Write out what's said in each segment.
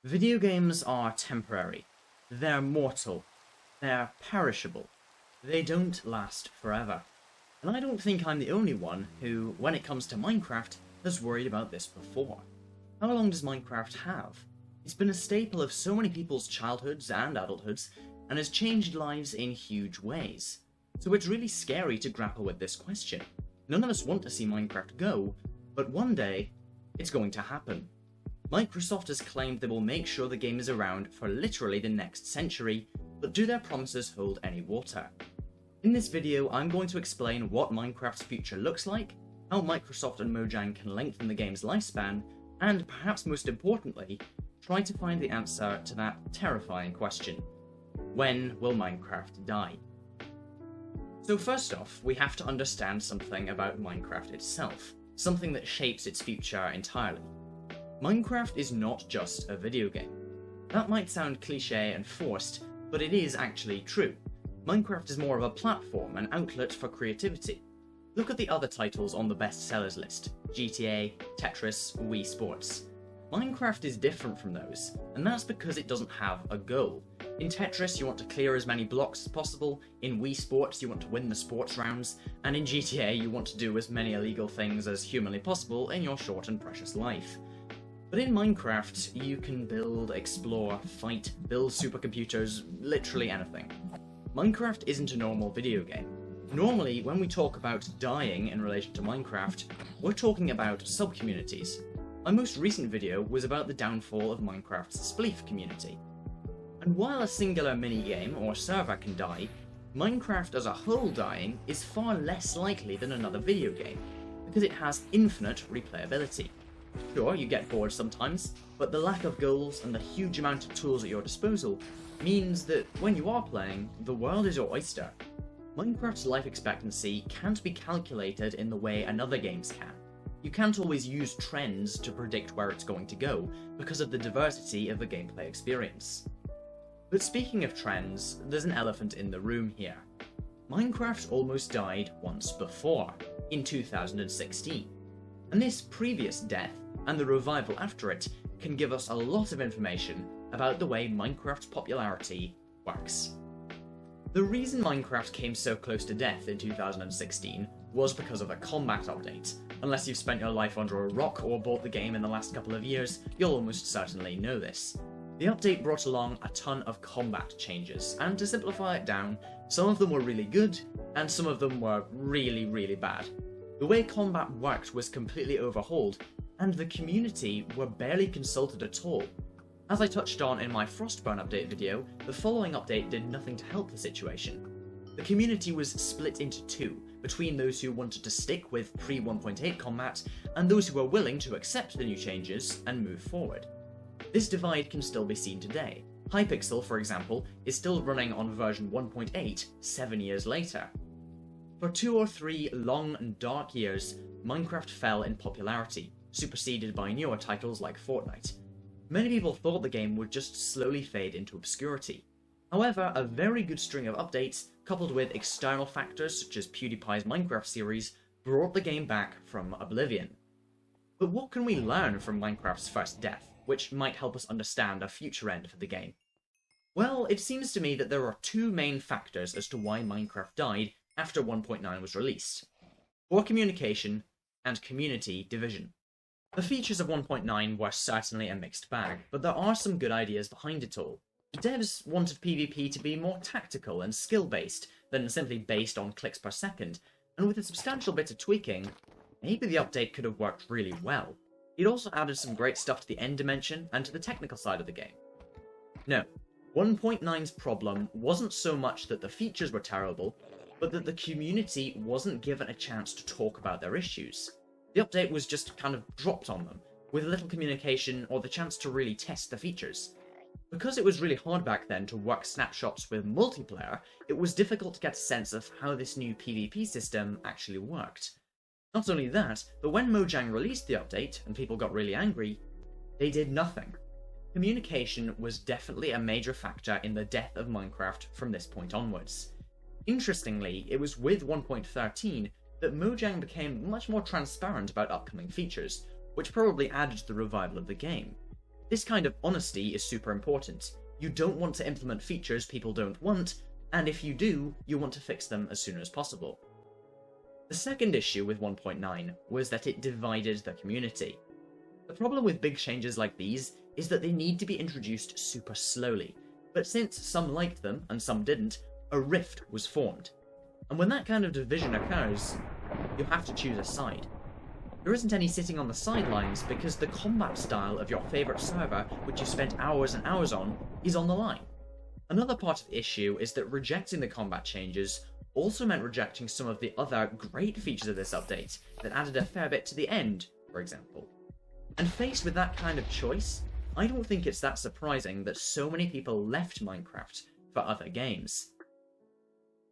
Video games are temporary. They're mortal. They're perishable. They don't last forever. And I don't think I'm the only one who, when it comes to Minecraft, has worried about this before. How long does Minecraft have? It's been a staple of so many people's childhoods and adulthoods, and has changed lives in huge ways. So it's really scary to grapple with this question. None of us want to see Minecraft go, but one day, it's going to happen. Microsoft has claimed they will make sure the game is around for literally the next century, but do their promises hold any water? In this video, I'm going to explain what Minecraft's future looks like, how Microsoft and Mojang can lengthen the game's lifespan, and perhaps most importantly, try to find the answer to that terrifying question. When will Minecraft die? So first off, we have to understand something about Minecraft itself, something that shapes its future entirely. Minecraft is not just a video game. That might sound cliche and forced, but it is actually true. Minecraft is more of a platform, an outlet for creativity. Look at the other titles on the bestsellers list: GTA, Tetris, Wii Sports. Minecraft is different from those, and that's because it doesn't have a goal. In Tetris, you want to clear as many blocks as possible, in Wii Sports, you want to win the sports rounds, and in GTA, you want to do as many illegal things as humanly possible in your short and precious life. But in Minecraft, you can build, explore, fight, build supercomputers, literally anything. Minecraft isn't a normal video game. Normally, when we talk about dying in relation to Minecraft, we're talking about sub-communities. My most recent video was about the downfall of Minecraft's Spleef community. And while a singular minigame or server can die, Minecraft as a whole dying is far less likely than another video game, because it has infinite replayability. Sure, you get bored sometimes, but the lack of goals and the huge amount of tools at your disposal means that when you are playing, the world is your oyster. Minecraft's life expectancy can't be calculated in the way another games can. You can't always use trends to predict where it's going to go, because of the diversity of the gameplay experience. But speaking of trends, there's an elephant in the room here. Minecraft almost died once before, in 2016. And this previous death, and the revival after it, can give us a lot of information about the way Minecraft's popularity works. The reason Minecraft came so close to death in 2016 was because of a combat update. Unless you've spent your life under a rock or bought the game in the last couple of years, you'll almost certainly know this. The update brought along a ton of combat changes, and to simplify it down, some of them were really good, and some of them were really, really bad. The way combat worked was completely overhauled, and the community were barely consulted at all. As I touched on in my Frostburn update video, the following update did nothing to help the situation. The community was split into two, between those who wanted to stick with pre-1.8 combat, and those who were willing to accept the new changes and move forward. This divide can still be seen today. Hypixel, for example, is still running on version 1.8 7 years later. For 2 or 3 long and dark years, Minecraft fell in popularity, superseded by newer titles like Fortnite. Many people thought the game would just slowly fade into obscurity. However, a very good string of updates, coupled with external factors such as PewDiePie's Minecraft series, brought the game back from oblivion. But what can we learn from Minecraft's first death, which might help us understand a future end for the game? Well, it seems to me that there are two main factors as to why Minecraft died after 1.9 was released: poor communication and community division. The features of 1.9 were certainly a mixed bag, but there are some good ideas behind it all. The devs wanted PvP to be more tactical and skill-based than simply based on clicks per second, and with a substantial bit of tweaking, maybe the update could have worked really well. It also added some great stuff to the end dimension and to the technical side of the game. No, 1.9's problem wasn't so much that the features were terrible, but that the community wasn't given a chance to talk about their issues. The update was just kind of dropped on them, with little communication or the chance to really test the features. Because it was really hard back then to work snapshots with multiplayer, it was difficult to get a sense of how this new PvP system actually worked. Not only that, but when Mojang released the update and people got really angry, they did nothing. Communication was definitely a major factor in the death of Minecraft from this point onwards. Interestingly, it was with 1.13 that Mojang became much more transparent about upcoming features, which probably added to the revival of the game. This kind of honesty is super important. You don't want to implement features people don't want, and if you do, you want to fix them as soon as possible. The second issue with 1.9 was that it divided the community. The problem with big changes like these is that they need to be introduced super slowly, but since some liked them and some didn't, a rift was formed. And when that kind of division occurs, you have to choose a side. There isn't any sitting on the sidelines because the combat style of your favourite server, which you spent hours and hours on, is on the line. Another part of the issue is that rejecting the combat changes also meant rejecting some of the other great features of this update that added a fair bit to the end, for example. And faced with that kind of choice, I don't think it's that surprising that so many people left Minecraft for other games.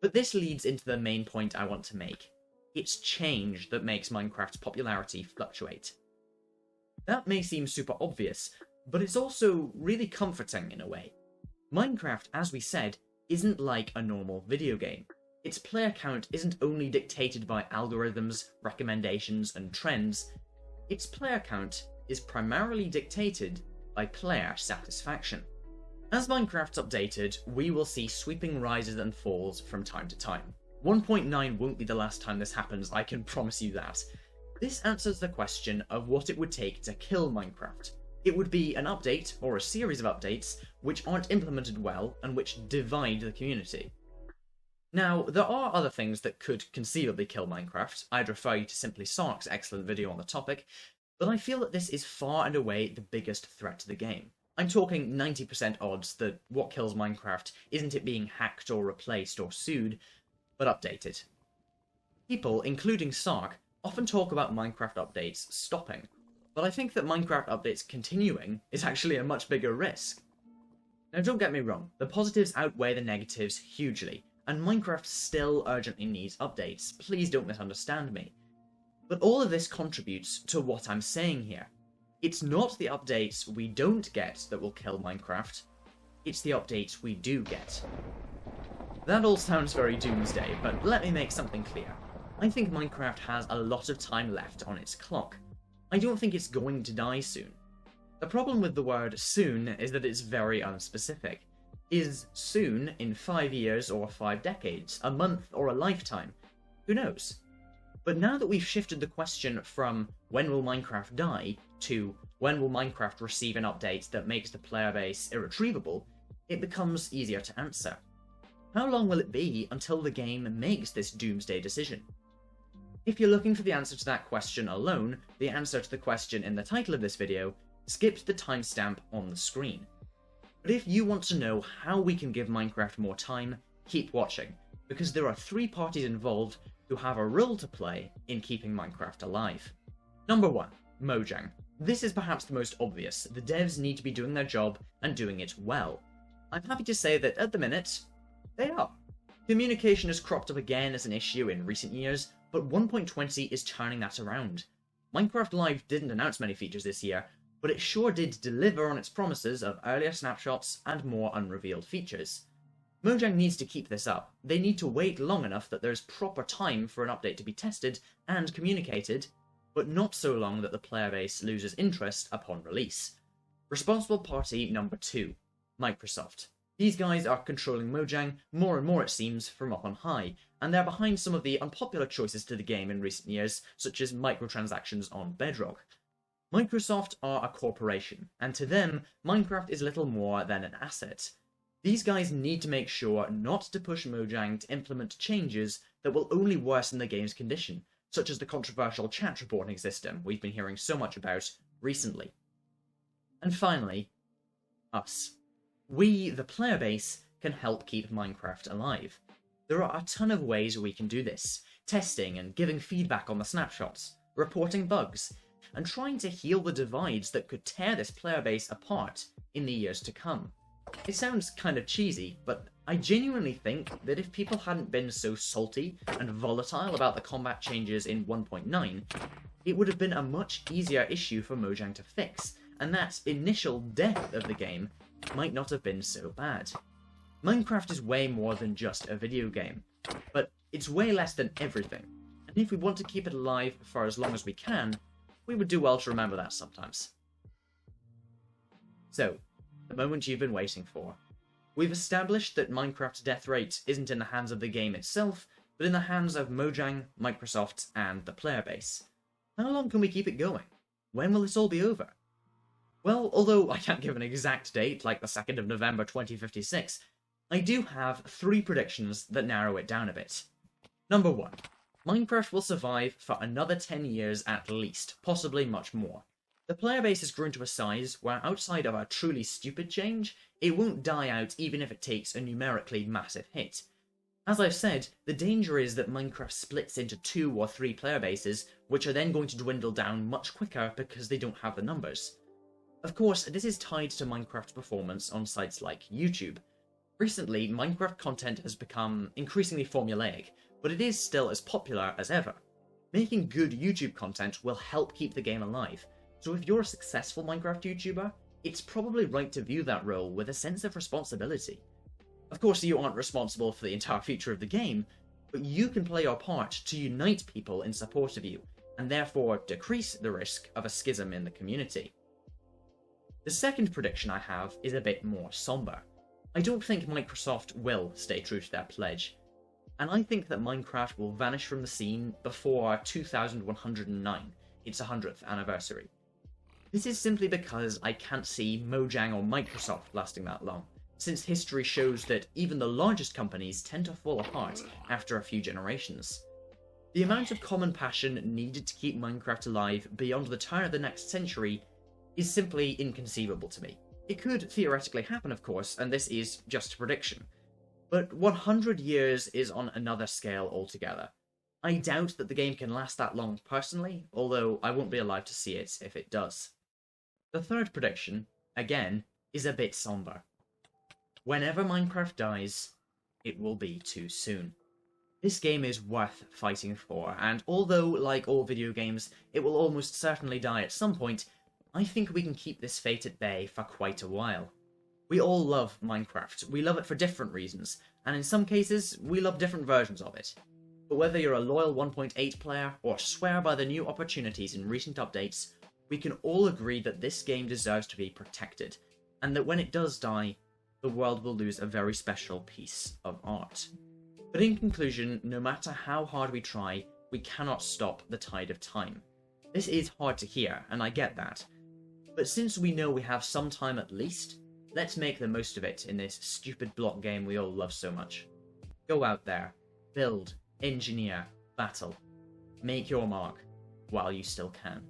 But this leads into the main point I want to make. It's change that makes Minecraft's popularity fluctuate. That may seem super obvious, but it's also really comforting in a way. Minecraft, as we said, isn't like a normal video game. Its player count isn't only dictated by algorithms, recommendations, and trends. Its player count is primarily dictated by player satisfaction. As Minecraft's updated, we will see sweeping rises and falls from time to time. 1.9 won't be the last time this happens, I can promise you that. This answers the question of what it would take to kill Minecraft. It would be an update, or a series of updates, which aren't implemented well and which divide the community. Now, there are other things that could conceivably kill Minecraft. I'd refer you to Simply Sark's excellent video on the topic, but I feel that this is far and away the biggest threat to the game. I'm talking 90% odds that what kills Minecraft isn't it being hacked or replaced or sued, but updated. People, including Sark, often talk about Minecraft updates stopping, but I think that Minecraft updates continuing is actually a much bigger risk. Now don't get me wrong, the positives outweigh the negatives hugely, and Minecraft still urgently needs updates, please don't misunderstand me. But all of this contributes to what I'm saying here. It's not the updates we don't get that will kill Minecraft, it's the updates we do get. That all sounds very doomsday, but let me make something clear. I think Minecraft has a lot of time left on its clock. I don't think it's going to die soon. The problem with the word soon is that it's very unspecific. Is soon in 5 years or 5 decades, a month or a lifetime? Who knows? But now that we've shifted the question from when will Minecraft die to when will Minecraft receive an update that makes the player base irretrievable, it becomes easier to answer. How long will it be until the game makes this doomsday decision? If you're looking for the answer to that question alone, the answer to the question in the title of this video, skip the timestamp on the screen. But if you want to know how we can give Minecraft more time, keep watching, because there are 3 parties involved who have a role to play in keeping Minecraft alive. Number 1, Mojang. This is perhaps the most obvious. The devs need to be doing their job and doing it well. I'm happy to say that at the minute, they are. Communication has cropped up again as an issue in recent years, but 1.20 is turning that around. Minecraft Live didn't announce many features this year, but it sure did deliver on its promises of earlier snapshots and more unrevealed features. Mojang needs to keep this up. They need to wait long enough that there's proper time for an update to be tested and communicated, but not so long that the player base loses interest upon release. Responsible party number 2, Microsoft. These guys are controlling Mojang more and more, it seems, from up on high, and they're behind some of the unpopular choices to the game in recent years, such as microtransactions on Bedrock. Microsoft are a corporation, and to them, Minecraft is little more than an asset. These guys need to make sure not to push Mojang to implement changes that will only worsen the game's condition, such as the controversial chat reporting system we've been hearing so much about recently. And finally, us. We, the player base, can help keep Minecraft alive. There are a ton of ways we can do this, testing and giving feedback on the snapshots, reporting bugs, and trying to heal the divides that could tear this player base apart in the years to come. It sounds kind of cheesy, but I genuinely think that if people hadn't been so salty and volatile about the combat changes in 1.9, it would have been a much easier issue for Mojang to fix, and that initial death of the game might not have been so bad. Minecraft is way more than just a video game, but it's way less than everything, and if we want to keep it alive for as long as we can, we would do well to remember that sometimes. So, the moment you've been waiting for. We've established that Minecraft's death rate isn't in the hands of the game itself, but in the hands of Mojang, Microsoft, and the player base. How long can we keep it going? When will this all be over? Well, although I can't give an exact date, like the 2nd of November 2056, I do have 3 predictions that narrow it down a bit. Number 1. Minecraft will survive for another 10 years at least, possibly much more. The player base has grown to a size where, outside of a truly stupid change, it won't die out even if it takes a numerically massive hit. As I've said, the danger is that Minecraft splits into 2 or 3 player bases, which are then going to dwindle down much quicker because they don't have the numbers. Of course, this is tied to Minecraft's performance on sites like YouTube. Recently, Minecraft content has become increasingly formulaic, but it is still as popular as ever. Making good YouTube content will help keep the game alive, so if you're a successful Minecraft YouTuber, it's probably right to view that role with a sense of responsibility. Of course, you aren't responsible for the entire future of the game, but you can play your part to unite people in support of you, and therefore decrease the risk of a schism in the community. The second prediction I have is a bit more somber. I don't think Microsoft will stay true to their pledge, and I think that Minecraft will vanish from the scene before 2109, its 100th anniversary. This is simply because I can't see Mojang or Microsoft lasting that long, since history shows that even the largest companies tend to fall apart after a few generations. The amount of common passion needed to keep Minecraft alive beyond the turn of the next century is simply inconceivable to me. It could theoretically happen, of course, and this is just a prediction. But 100 years is on another scale altogether. I doubt that the game can last that long personally, although I won't be alive to see it if it does. The third prediction, again, is a bit somber. Whenever Minecraft dies, it will be too soon. This game is worth fighting for, and although, like all video games, it will almost certainly die at some point, I think we can keep this fate at bay for quite a while. We all love Minecraft. We love it for different reasons, and in some cases, we love different versions of it. But whether you're a loyal 1.8 player or swear by the new opportunities in recent updates, we can all agree that this game deserves to be protected, and that when it does die, the world will lose a very special piece of art. But in conclusion, no matter how hard we try, we cannot stop the tide of time. This is hard to hear, and I get that. But since we know we have some time at least, let's make the most of it in this stupid block game we all love so much. Go out there, build, engineer, battle. Make your mark while you still can.